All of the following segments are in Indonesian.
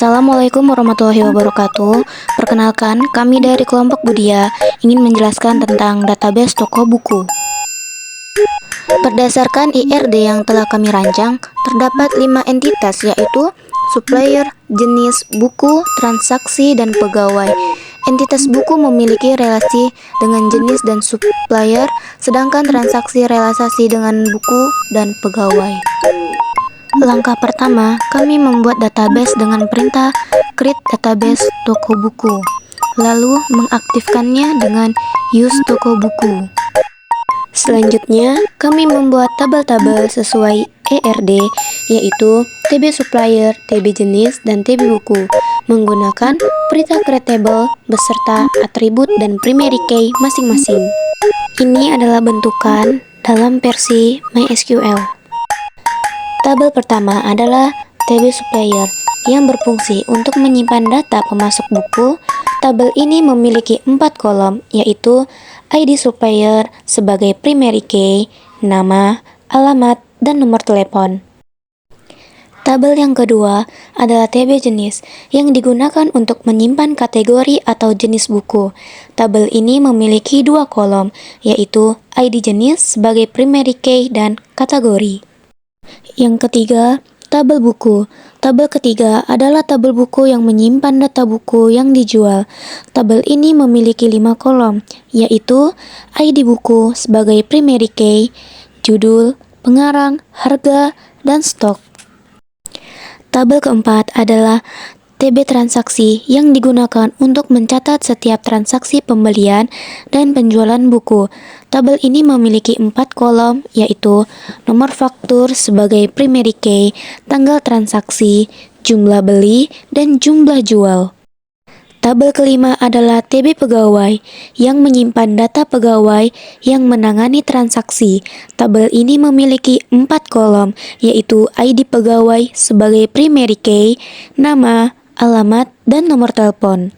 Assalamualaikum warahmatullahi wabarakatuh. Perkenalkan, kami dari kelompok Budia ingin menjelaskan tentang database toko buku. Berdasarkan IRD yang telah kami rancang, terdapat 5 entitas yaitu supplier, jenis, buku, transaksi, dan pegawai. Entitas buku memiliki relasi dengan jenis dan supplier, sedangkan transaksi relasi dengan buku dan pegawai. Langkah pertama, kami membuat database dengan perintah create database toko buku, lalu mengaktifkannya dengan use toko buku. Selanjutnya, kami membuat tabel-tabel sesuai ERD, yaitu TB supplier, TB jenis, dan TB buku, menggunakan perintah create table beserta atribut dan primary key masing-masing. Ini adalah bentukan dalam versi MySQL. Tabel pertama adalah TB supplier yang berfungsi untuk menyimpan data pemasok buku. Tabel ini memiliki 4 kolom, yaitu ID supplier sebagai primary key, nama, alamat, dan nomor telepon. Tabel yang kedua adalah TB jenis yang digunakan untuk menyimpan kategori atau jenis buku. Tabel ini memiliki 2 kolom, yaitu ID jenis sebagai primary key dan kategori. Yang ketiga, tabel buku. Tabel ketiga adalah tabel buku yang menyimpan data buku yang dijual. Tabel ini memiliki 5 kolom, yaitu ID buku sebagai primary key, judul, pengarang, harga, dan stok. Tabel keempat adalah TB transaksi yang digunakan untuk mencatat setiap transaksi pembelian dan penjualan buku. Tabel ini memiliki 4 kolom, yaitu nomor faktur sebagai primary key, tanggal transaksi, jumlah beli, dan jumlah jual. Tabel kelima adalah TB pegawai yang menyimpan data pegawai yang menangani transaksi. Tabel ini memiliki 4 kolom, yaitu ID pegawai sebagai primary key, nama, alamat, dan nomor telepon.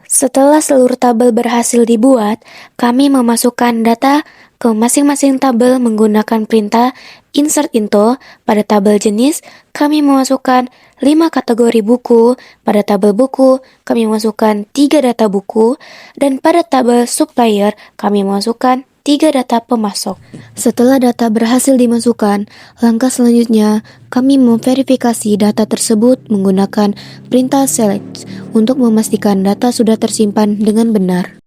Setelah seluruh tabel berhasil dibuat, kami memasukkan data ke masing-masing tabel menggunakan perintah insert into. Pada tabel jenis, kami memasukkan 5 kategori buku. Pada tabel buku, kami memasukkan 3 data buku. Dan pada tabel supplier, kami memasukkan 3 data pemasok. Setelah data berhasil dimasukkan, langkah selanjutnya kami memverifikasi data tersebut menggunakan perintah select untuk memastikan data sudah tersimpan dengan benar.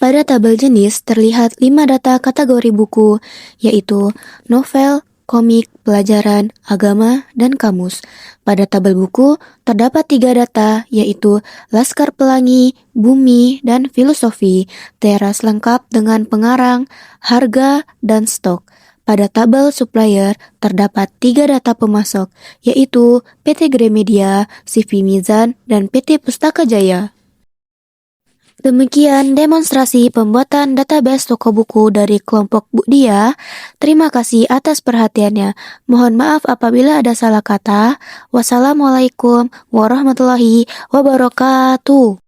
Pada tabel jenis terlihat 5 data kategori buku, yaitu novel, komik, pelajaran, agama, dan kamus. Pada tabel buku, terdapat 3 data, yaitu Laskar Pelangi, Bumi, dan Filosofi, teras lengkap dengan pengarang, harga, dan stok. Pada tabel supplier, terdapat 3 data pemasok, yaitu PT Gramedia, CV Mizan, dan PT Pustaka Jaya. Demikian demonstrasi pembuatan database toko buku dari kelompok Budia. Terima kasih atas perhatiannya. Mohon maaf apabila ada salah kata. Wassalamualaikum warahmatullahi wabarakatuh.